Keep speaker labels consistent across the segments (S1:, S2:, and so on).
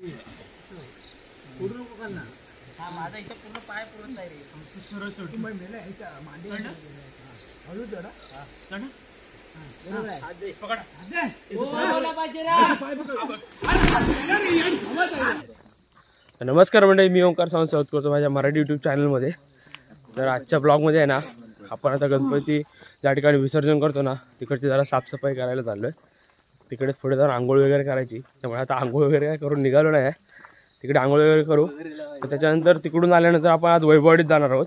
S1: नमस्कार मंडळी, मी ओंकार सावंत स्वागत करतो माझ्या मराठी यूट्यूब चॅनलमध्ये. तर आजच्या ब्लॉगमध्ये आहे ना, आपण आता गणपती ज्या ठिकाणी विसर्जन करतो ना तिकडची जरा साफसफाई करायला चाललो आहे. तिकडेच थोडे जरा आंघोळ वगैरे करायची, त्यामुळे आता आंघोळ वगैरे काय करून निघालो नाही, तिकडे आंघोळ वगैरे करू. तर त्याच्यानंतर तिकडून आल्यानंतर आपण आज वैभववाडीत जाणार आहोत.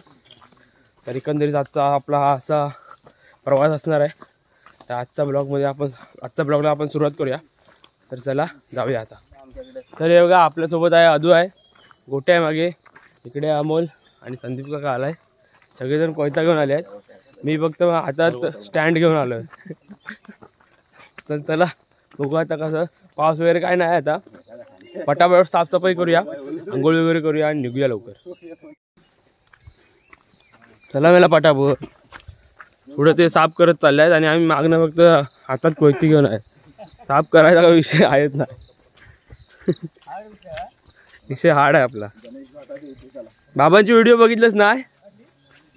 S1: तर एकंदरीत आजचा आपला हा असा प्रवास असणार आहे. तर आजच्या ब्लॉगला आपण सुरुवात करूया. तर चला जाऊया आता. तर हे बघा, आपल्यासोबत आहे अदू आहे, गोटे आहे मागे, इकडे अमोल आणि संदीप काका आलाय. सगळेजण कोयता घेऊन आले आहेत. मी फक्त हातात स्टँड घेऊन आलो आहे. तर चला बघू आता कसं, पाऊस वगैरे काय नाही आता. पटापट साफसफाई करूया, आंघोळ वगैरे करूया आणि निघूया लवकर. चला मला पटापट. पुढे ते साफ करत चालले आहेत आणि आम्ही मागणं फक्त हातात कोयती घेऊन आहे. साफ करायचा काही विषय आहेच नाही, विषय हार्ड आहे आपला. बाबांची व्हिडिओ बघितलंस नाही?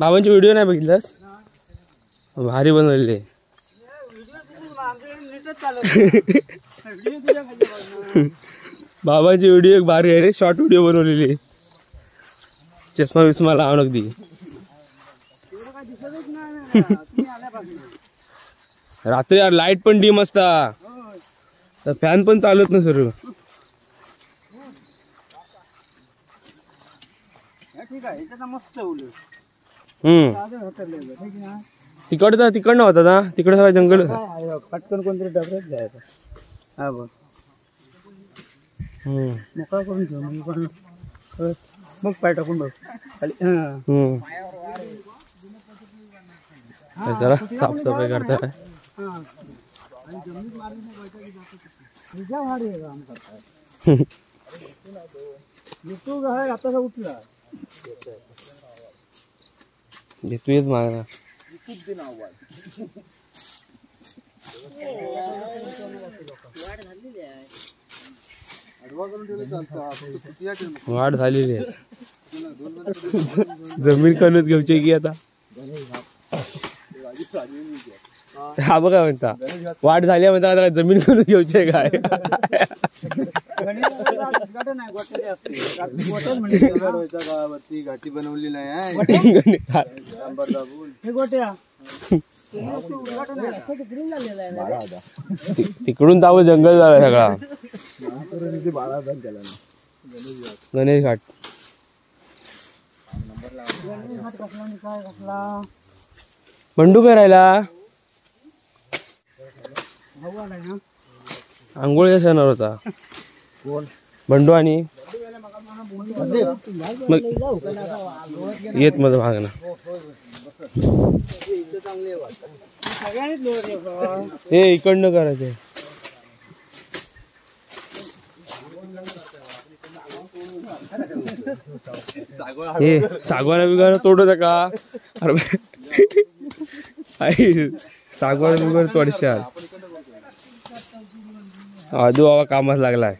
S1: बाबांची व्हिडिओ नाही बघितलंस? भारी बनवलेली. बाबांची व्हिडिओ एक भारी आहे रे, शॉर्ट व्हिडिओ बनवलेली. चष्मा विस्मा लावून अगदी. रात्री यार लाईट पण डीम असता, फॅन पण चालत ना सर्व. तिकडनं होता ना, तिकडे सगळं जंगल.
S2: पटकन कोणतरी डबऱ्यात जायचं. हा बघ, मोकळा करून ठेव मग पाय टाकून बघ खाली.
S1: जरा साफसफाई करताय.
S2: आता उठला
S1: घेतोयच मागणं. वाढ झालेली आहे. जमीन कणत घ्यायची की आता. हा बघा म्हणता, वाढ झाली म्हणता आता जमीन कणत घ्यायची काय?
S2: घाटी बनवली नाही.
S1: तिकडून तावं जंगल झालं सगळा. गणेश घाट. बंडू करायला आंघोळ कसा येणार होता? बंडू आणि येत मध्ये मागणं. हे इकडनं करायचं. हे सागवाना बिगवाना तोडत का? अरे सागवाना बिगवाना तोडशाल. अदू बाबा कामास लागलाय.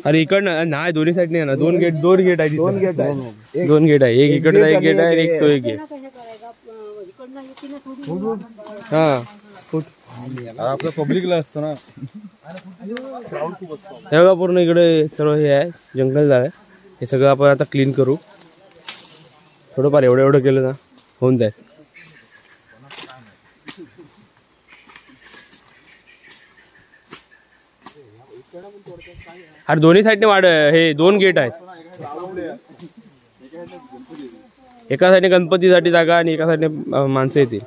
S1: अरे इकडनं नाही, दोन्ही साईड नाही ना. दोन गेट आहे. दोन गेट आहे. एक इकडचा एक गेट आहे, एक तो एक गेट. हा
S2: आपलं पब्लिकला असतो ना.
S1: हे बघा, पूर्ण इकडे सर्व हे आहे, जंगल झालंय. हे सगळं आपण आता क्लीन करू. थोडंफार एवढं केलं ना होऊन जाईल. अरे दोन्ही साईडने वाढ, हे दोन गेट आहेत. एका साईडने गणपतीसाठी जागा आणि एका साईडने माणसं येतील.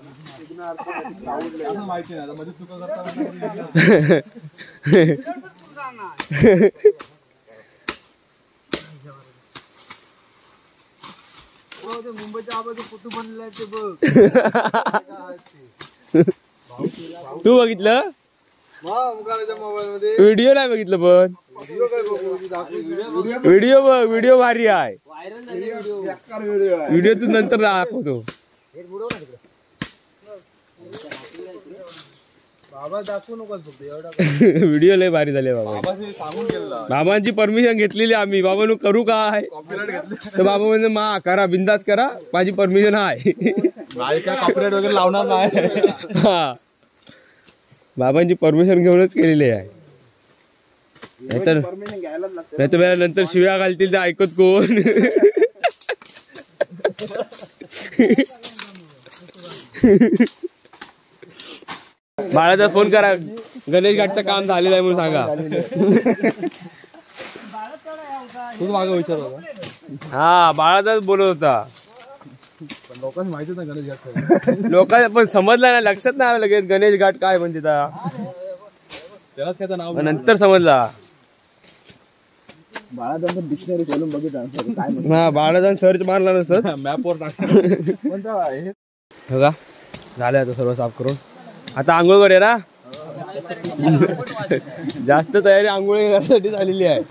S1: तू बघितलं? व्हिडिओ नाही बघितलं, पण व्हिडिओ बघ. व्हिडिओ भारी आहे. व्हिडिओ तू नंतर दाखवतो. व्हिडिओ लय भारी झाले बाबा. बाबांची परमिशन घेतलेली आम्ही. बाबा करू काय तर बाबा म्हणजे मा करा बिंदास करा माझी परमिशन आहे.
S3: कॉपीराइट वगैरे लावणार नाही.
S1: हा बाबांची परमिशन घेऊनच केलेली आहे. नाहीतर नंतर शिव्या घालतील ते ऐकत कोण. बाळाचा फोन करा गणेश घाटचं काम झालेलं आहे म्हणून सांगा.
S3: तू मागं विचार होता.
S1: हा बाळाचाच बोलत होता.
S3: लोकांना माहितीच नाही गणेश घाट.
S1: लोकांना पण समजलं ना लक्षात नाही आलं लगेच गणेश घाट काय म्हणजे
S3: त्यालाच त्याचं नाव
S1: नंतर समजला.
S2: बाळाचा डिक्शनरी खोलून बघितलं
S1: हा बाळाचा सर्च मारला नसत
S3: मॅपवर टाकतो.
S1: बघा झालं आता सर्व साफ करून. आता आंघोळ करे ना. जास्त तयारी आंघोळ करण्यासाठी झालेली आहे.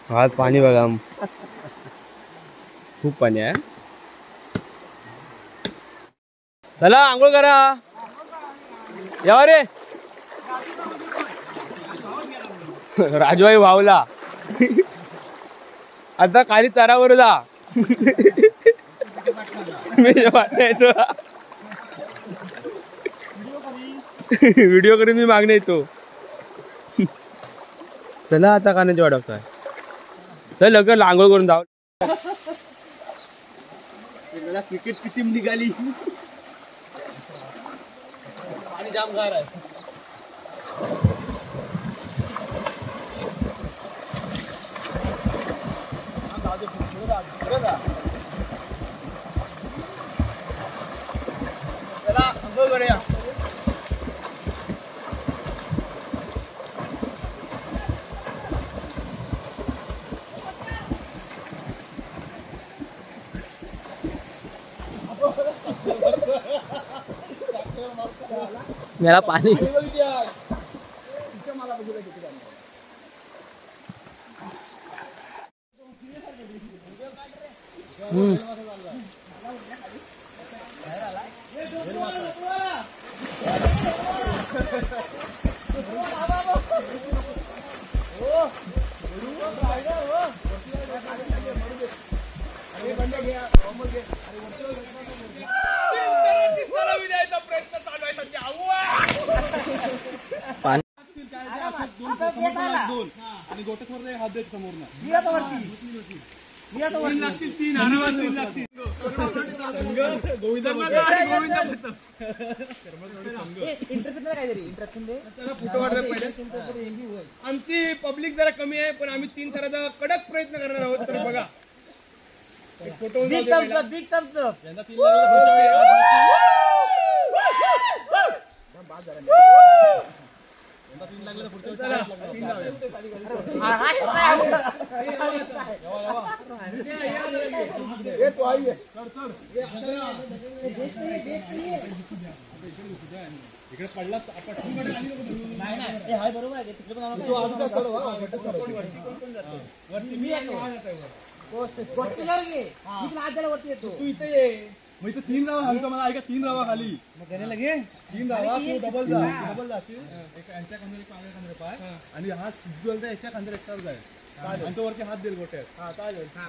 S1: हा पाणी बघा खूप पाणी आहे. चला आंघोळ करा या रे. राजवाई भावला आता खाली चरावर जा. व्हिडिओ करून मी मागणे येतो. चला आता कानाची वाट बघताय. चल लवकर आंघोळ करून जाऊ.
S2: क्रिकेटची टीम निघाली. पाणी जाम गार आहे. चला आंघोळ करूया. मेरा पाणी
S3: आणि गोटेश्वर हात देत समोर
S1: आमची पब्लिक जरा कमी आहे पण आम्ही 3 थराचा कडक प्रयत्न करणार आहोत. तर बघा फोटो
S3: इकडे पडला
S1: तू इथे ये.
S3: मग इथे 3 रावा हलका मला ऐका 3 रावा खाली लगे 3 रावा तू डबल जा एक यांच्या खांद्यावर एक माझ्या खांद्यावर पाय आणि हात उजव्याचा याच्या खांद्यावर एकटाच जाय आणि तो वरती हात देईल गोट्यात.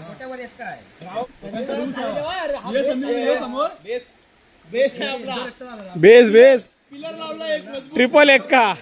S1: गोट्यावर एक काय
S3: समोर
S1: बेस बेस ट्रिपल एक का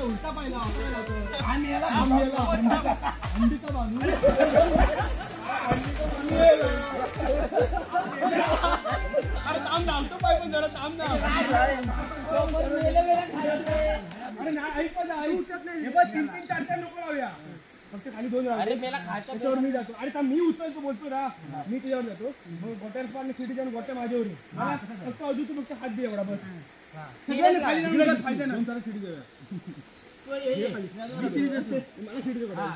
S3: उलटा पाहिला फक्त खाली 2 राहते त्याच्यावर मी जातो. अरे थांब, मी उचलतो बोलतो ना, मी त्याच्यावर जातो. मग गोट्यावर पाणी सिटी जाऊन गोट्या माझ्यावर येईल. मला फक्त अजून तू फक्त हात दे एवढा बस. सगळ्यांनी खाली जाऊन फायदा ना. जरा सिटी देऊया. मला सिटी देते. मला सिटी दे बघा.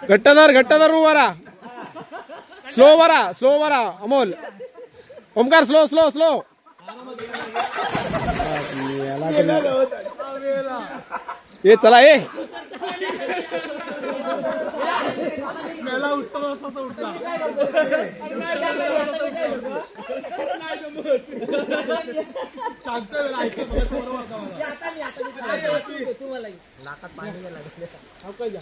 S1: घट्टदार उभा राहा. स्लो वरा अमोल. ओमकार स्लो. ये चला ये.
S3: मेला उठतो असा उठला. सांगतोय मला ऐकत बरोबर का मला. लाखात पाणी गेला. हो काय जा.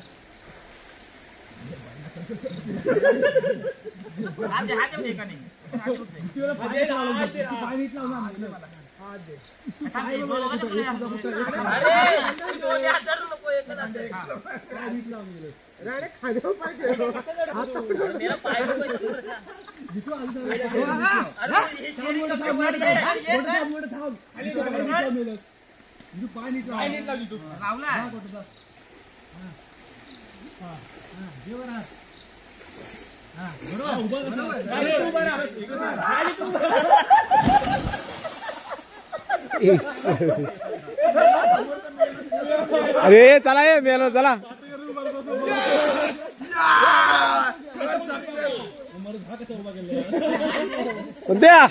S1: अरे चला ये मेलो चला. सध्या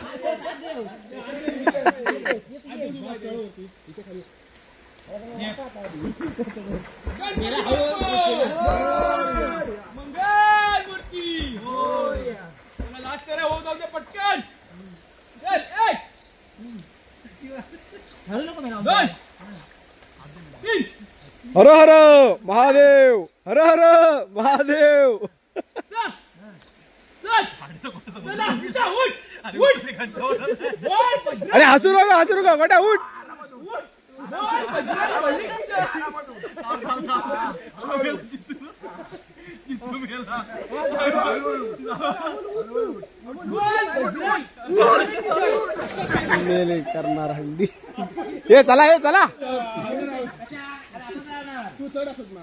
S3: पटकन.
S1: हर हर महादेव. हर हर महादेव. अरे हसू नका गोट्या उठ. करणार हंडी. ये चला.
S3: तू चढ असत ना.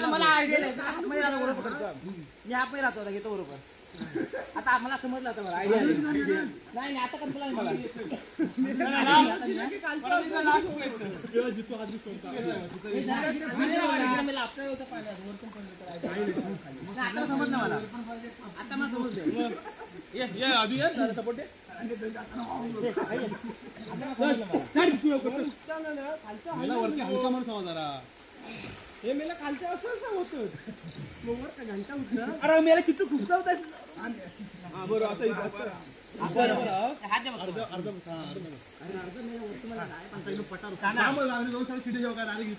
S2: मला आयडिया मी आपण राहतो घेतो बरोबर. आता आम्हाला समजलं आता मला आयडिया नाही आता कधी मला समजलं मला आता मला समजलं.
S3: सपोर्ट वरती हलका म्हणून समज जरा. हे मेला खालच्या असं होतं. घंटा उठलं. अरे मेला किती खूप होत. हा बरोबर.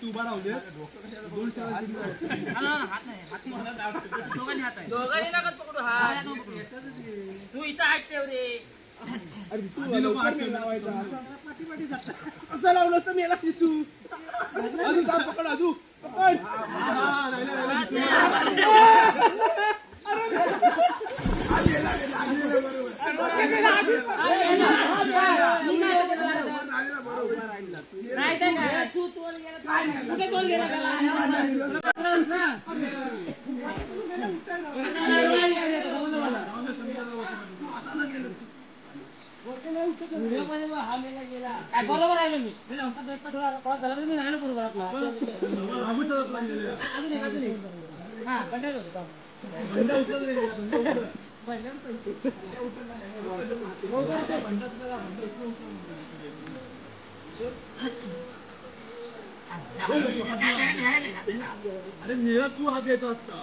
S3: तू उभा राहू दे.
S2: तू इथं हात ठेव रे.
S3: असं लावलं असतं मेला तू. अजून का पकड अजून पकड.
S2: नाही काय तू कुठे तोल गेला बरोबर आहे मी क्रॉस झाला तर मी नाही ना बरोबर आपला हा कंटाळत होतो
S3: अरे मेरा तू हात द्यायचा असता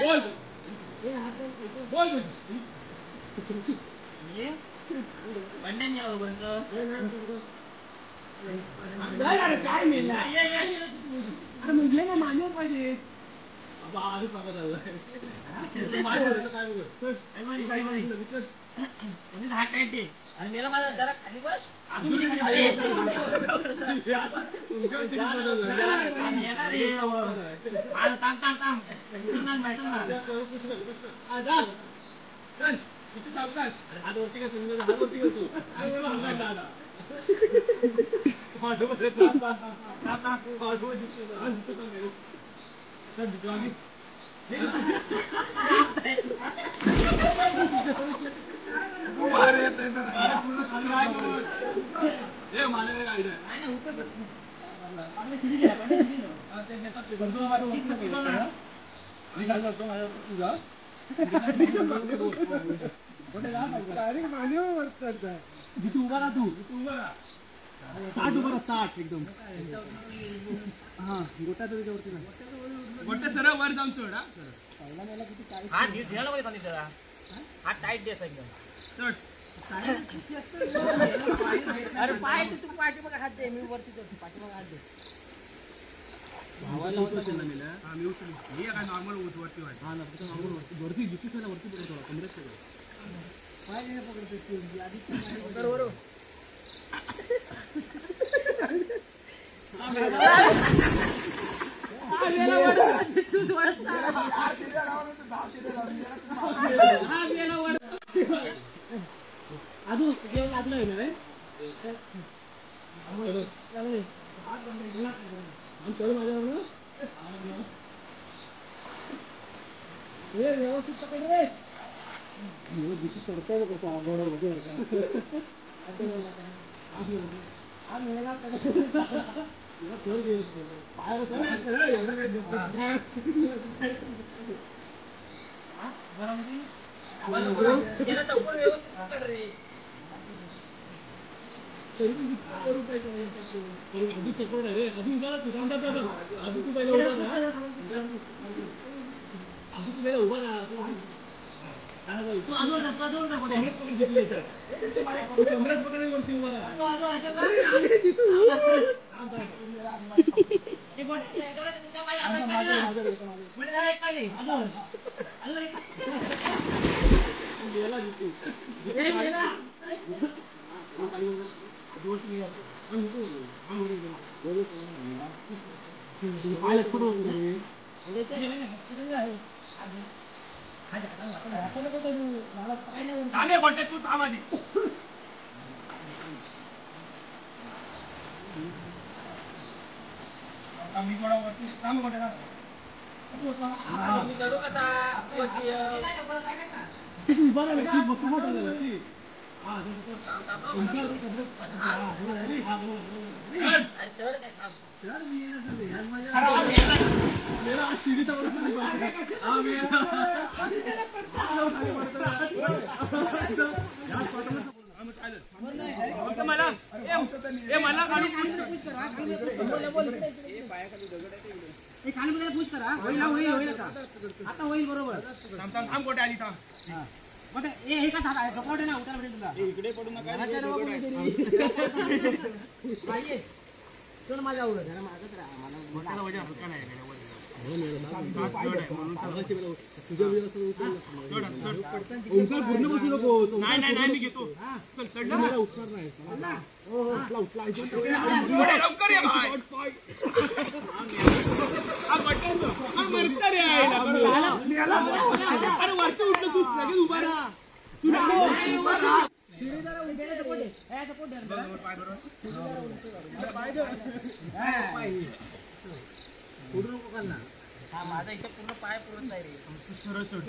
S3: बोल बोल काय मिळणार अरे म्हटले ना मान्यवर पाहिजे आधी सांगत
S2: आणि मेला माझा जरा खाली बस
S3: एकदम हा गोट्या त्याच्यावरती गोट्या सरळ वर जाऊन चढ
S2: हात घ्यायला पाहिजे सांगितलं त्याला हात टाईट द्यायचा एकदम
S3: चढ
S2: अरे पाय तू पाठीमागे हात दे मी वरती जातो पाठीमागे हात दे
S3: भावाला मी उचलू काय नॉर्मल वरती व्हायचं हा ना नॉर्मल वरती जितकी वरती पकडतो कमरेत पाय नाही पकडतो आधी बरोबर
S2: अजून जेवण लागलं आहे ना व्यवस्थित पकड रे चढतोय आता होईल बरोबर थांब गोटे आली थांब हे का सपोर्ट ना उतार तुला इकडे पडू नका चल माझ्या आवडत जरा मागच राहा पूर्ण बसू नको नाही मी घेतो चल चढ उठणार नाही अरे वरती उठलं तू लगेच उभा राहा माझा इथे पूर्ण पाय पुरत नाही रे सरळ चढ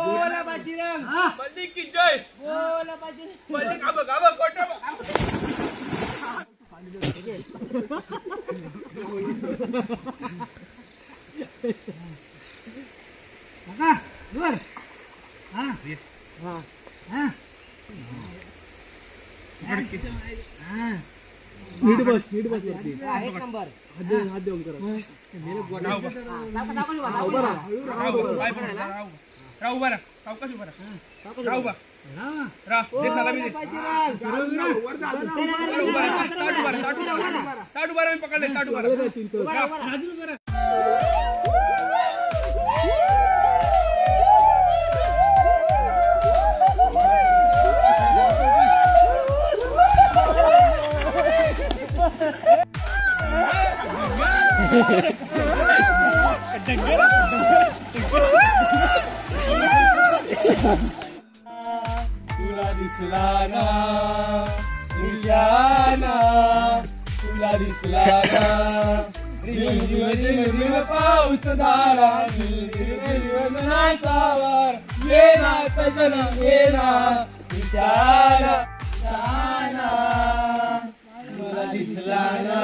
S2: बोला बाजीराव. नीट बस वरती. एक नंबर. हात देऊन करा.
S3: तुला दिसला ना निशाना, तुला दिसला ना रिमझिम पाऊस धारा, नाचा वार ये ना सजना ये ना निशाना निशाना, तुला दिसला ना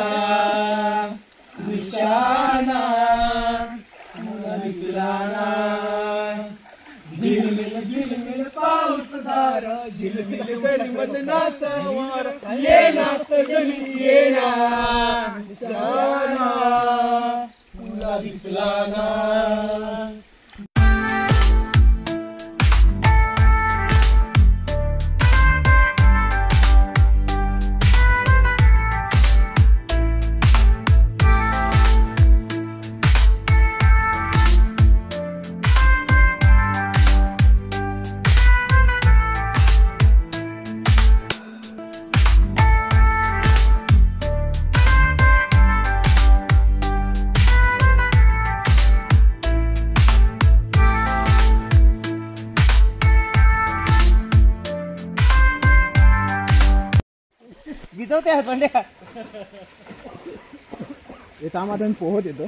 S3: निशाना, तुला दिसला ना झिलमिल झिलमिल पाऊस धारा, झिलमिल गडमत नाचवार ये ना सजनी ये ना निशाना, तुला दिसला ना.
S2: विजवते हसबंड्या.
S3: येता मात्र पोहत येतो.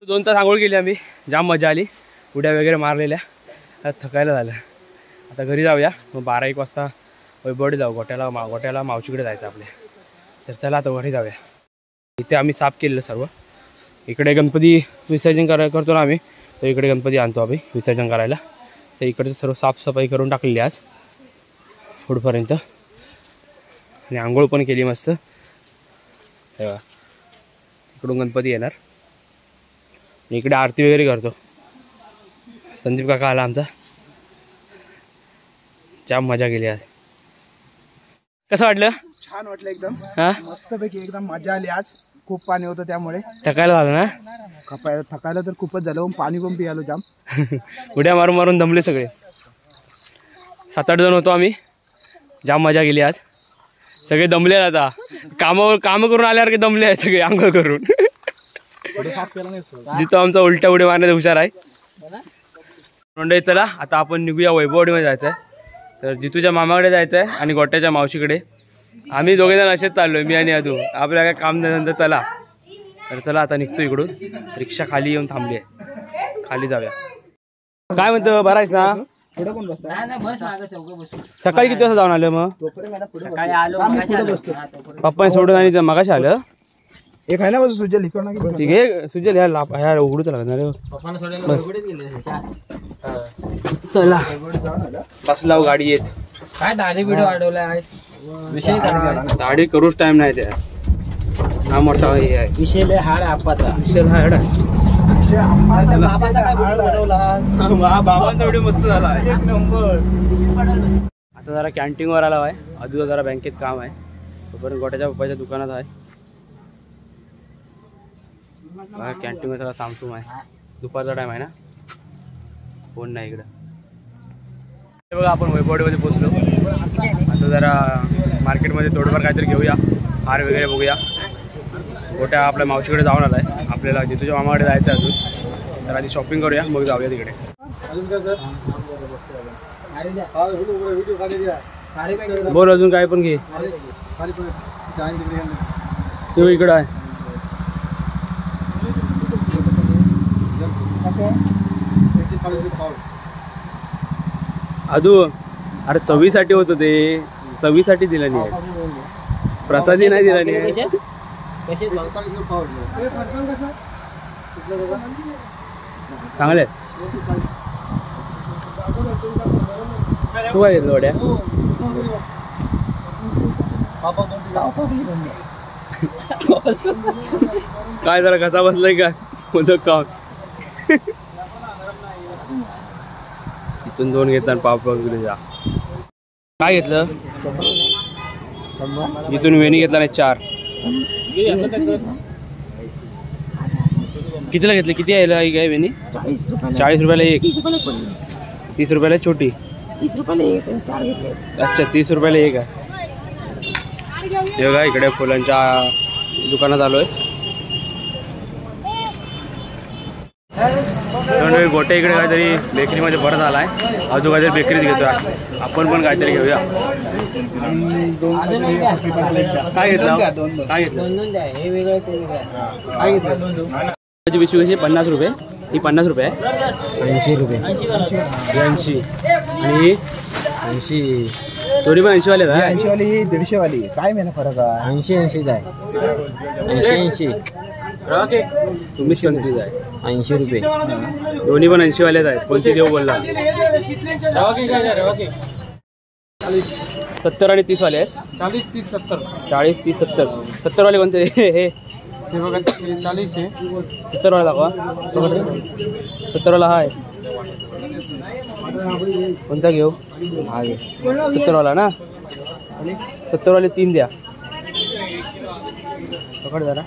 S1: दोन तास आंघोळ केली आम्ही, जाम मजा आली, उड्या वगैरे मारलेल्या. आता थकायला झालं, आता घरी जाऊया. मग 12-1 वाजता वैभवडे जाऊ, गोट्याला मावशीकडे जायचं आपल्या. तर चला आता घरी जाऊया. इथे आम्ही साफ केलेलं सर्व. इकडे गणपती विसर्जन करतो ना आम्ही, तर इकडे गणपती आणतो आम्ही विसर्जन करायला. तर इकडचं सर्व साफसफाई करून टाकलेली आज पुढपर्यंत, आणि आंघोळ पण केली मस्त. इकडून गणपती येणार, इकडे आरती वगैरे करतो. संदीप काका आला आमचा, जाम मजा केली आज. कसं वाटलं?
S3: छान वाटलं एकदम.
S1: हा,
S3: मस्तपैकी एकदम मजा आली आज. खूप पाणी होतं त्यामुळे
S1: थकायला झालं ना.
S3: थकायला तर खूपच झालं, पण पाणी पण पियालो जाम.
S1: उड्या मारून मारून दमले सगळे. 7-8 जण होतो आम्ही, जाम मजा केली आज. सगळे दमले आता, काम करून आल्यावर की दमले आहे सगळे आंघोळ करून. जिथं आमचा उलट्या उड्या मारण्याचा हुशार आहे. मंडळी चला आता आपण निघूया, वैभववाडीमध्ये जायचं आहे. तर जितूच्या मामाकडे जायचं आहे आणि गोट्याच्या मावशीकडे. आम्ही दोघे जण असेच चाललोय, मी आणि अदू. आपल्याला काय काम नाही नंतर चला. तर चला आता निघतो इकडून. रिक्षा खाली येऊन थांबली आहे, खाली जाऊया. काय म्हणतो, बरा आहेस ना? सकाळी किती वाजता जाऊन आलं मग? पप्पाने सोडून आणि मगाशी आलं.
S3: एक आहे ना बाजू सुजल लिखो ना की
S1: ठीक आहे सुजल ह्या उघडूच लागणार रे. चला बसलाव गाडी येत.
S2: काय दाढी बिडी वाढवलाय विषय
S1: दाढी करूच टाइम नाही त्यास. हा मोठा हे आहे
S2: विषय लय हाड आपाचा.
S1: विषय हाड आहे.
S2: बाबाचा काय बनवला
S1: बाबांचा व्हिडिओ मस्त झाला एक नंबर. आता जरा कॅन्टीन वर आला आहे. अजून जरा बँकेत काम आहे. तोपर्यंत गोट्याच्या पप्पाच्या दुकानात आहे. कॅन्टीन वर सगळा सामसूम आहे. दुपारचा टाइम आहे ना, फोन नाही इकडं. बघा आपण वैभववाडीमध्ये पोहोचलो. आता जरा मार्केटमध्ये थोडंफार काहीतरी घेऊया, हार वगैरे बघूया. गोट्या आपल्या मावशीकडे जाऊन आलाय. आपल्याला जितूच्या मामाकडे जायचं आहे अजून. तर आधी शॉपिंग करूया मग जाऊया तिकडे. बोल अजून काय पण घे. तो इकडं आहे. अदू अरे चवीसाठी होतं ते, चवीसाठी दिलं नाही, प्रसादी नाही दिला नाही. चांगले तू काय घेतलं वड्या? काय जरा कसा बसलाय का मोदक खाऊन. इथून 2 घेतला पाव वगैरे जा. काय घेतलं? इथून वेणी घेतला नाही 4. कितीला घेतले? किती आहे काय वेणी? 40 रुपयाला एक. 30 रुपयाला छोटी.
S2: 30 रुपयाला एक.
S1: अच्छा 30 रुपयाला एक आहे. हे बघा इकडे फुलांच्या दुकानात आलोय. गोटे इकडे काहीतरी बेकरीमध्ये परत आलाय. अजून काहीतरी बेकरीत घेतोय. आपण पण काहीतरी घेऊया. काय घेतलं? काय घेतलं? काय घेतलं? पिशवी कशी? 50 रुपये. ही 50 रुपये आहे.
S2: 80 रुपये.
S1: 80 आणि 80. थोडी पण 80 वाले आहे.
S3: 80 वाली 150 वाली काय मेना फरक आहे?
S2: 80 आहे. 80
S1: तुम्हीच कन्फ्युज आहे.
S2: 80 रुपये.
S1: दोन्ही पण 80 वालेच आहेत. कोणती देऊ बोलला? 70 आणि 30 वाले आहेत.
S2: 40 30 70.
S1: 40 30 70. 70 वाले कोणते? हे
S2: बघा 40 आहे.
S1: 70 वाला दाखवा. 70 वाला हा आहे. कोणता घेऊ? 70 वाला ना. 70 वाले 3 द्या. पकड जरा.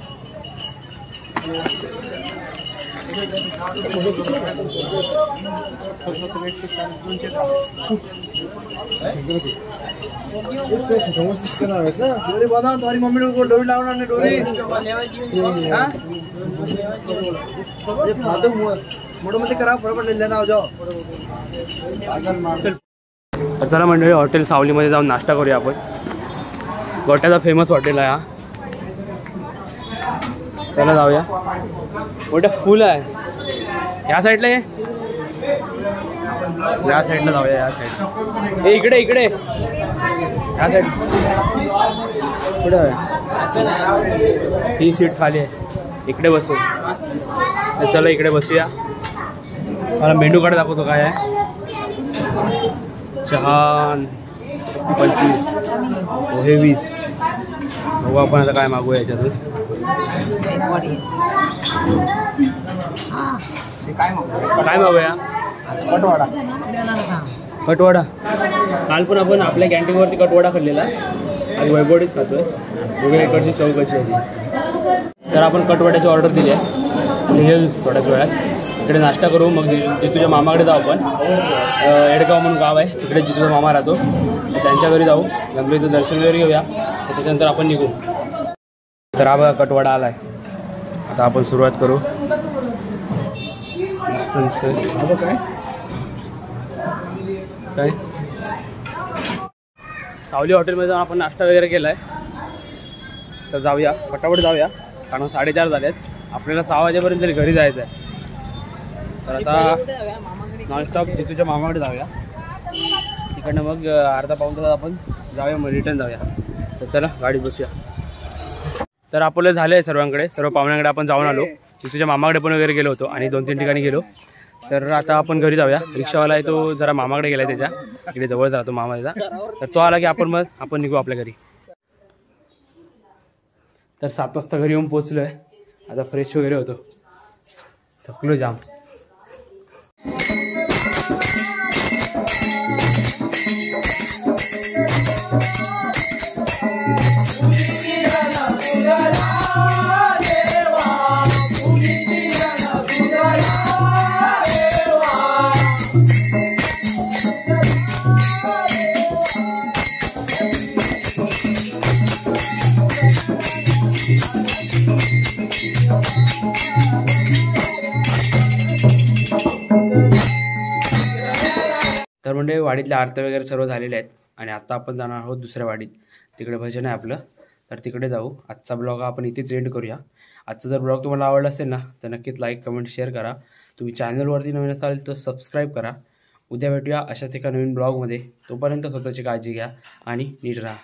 S3: डोरी बना तुम्हारी मम्मी को डोरी लावना ने डोरी हां ये फादो मोडो मध्ये करा बरोबर लेना आ जाओ.
S1: तर चला मंडळी हॉटेल सावलीमध्ये जाऊन नाश्ता करूया आपण. गोट्याचा फेमस हॉटेल आहे हा. त्याला जाऊया. मोठं फुल आहे या साईडला. या साईडला जाऊया. या साईड हे इकडे इकडे या साईड कुठं आहे? ही सीट खाली आहे. इकडे बसू. चला इकडे बसूया. मला मेनू कार्ड दाखवतो काय आहे. चहा 25 पोहे 20. बघू आपण आता काय मागूया याच्यातून. काय मागूया?
S3: कटवाडा.
S1: कटवाडा. काल पण आपण आपल्या कॅन्टीनवरती कटवाडा खाल्लेला. आज वैभवडीच खातोय. वेगळ्या इकडची चौकशी होती. तर आपण कटवाड्याची ऑर्डर दिली आहे. येईल थोड्याच वेळात. इकडे नाश्ता करू. मग जितूच्या मामाकडे जाऊ आपण. एडगाव म्हणून गाव आहे तिकडे जितूचा मामा राहतो. त्यांच्या घरी जाऊ. गणपतीचं दर्शन वगैरे घेऊया. त्याच्यानंतर आपण निघू. तर हा बघा कटवाडा आलाय. आता आपण सुरुवात करू. मस्त दिसतोय.
S3: काय
S1: काय सावली हॉटेलमध्ये जाऊन आपण नाश्ता वगैरे केला आहे. तर जाऊया, पटापट जाऊया, कारण 4:30 झालेत. आपल्याला 6 वाजेपर्यंत तरी घरी जायचं आहे. तर आता नॉनस्टॉप जितूच्या मामाकडे जाऊया. तिकडनं मग अर्धा पाऊण तास आपण जाऊया, मग रिटर्न जाऊया. तर चला गाडीत बसूया. तर आपलं झालं आहे सर्वांकडे, सर्व पाहुण्यांकडे आपण जाऊन आलो. जितूच्या मामाकडे पण वगैरे गेलो होतो आणि 2-3 ठिकाणी गेलो. तर आता आपण घरी जाऊया. रिक्षावाला आहे तो जरा मामाकडे गेला आहे, त्याच्या इकडे जवळ जातो मामा त्याचा. तर तो आला की आपण निघू आपल्या घरी. तर 7 वाजता घरी येऊन पोचलो आहे. आता फ्रेश वगैरे होतो, थकलो जाम. तर म्हणजे वाडीतल्या आरत्या वगैरे सर्व झालेल्या आहेत आणि आता आपण जाणार आहोत दुसऱ्या वाडीत. तिकडे भजन आहे आपलं, तर तिकडे जाऊ. आजचा ब्लॉग आपण इथेच एंड करूया. आजचा जर ब्लॉग तुम्हाला आवडला असेल ना, तर नक्कीच लाईक, कमेंट, शेअर करा. तुम्ही चॅनलवरती नवीन असाल तर सबस्क्राईब करा. उद्या भेटूया अशाच एका नवीन ब्लॉगमध्ये. तोपर्यंत स्वतःची काळजी घ्या आणि नीट राहा.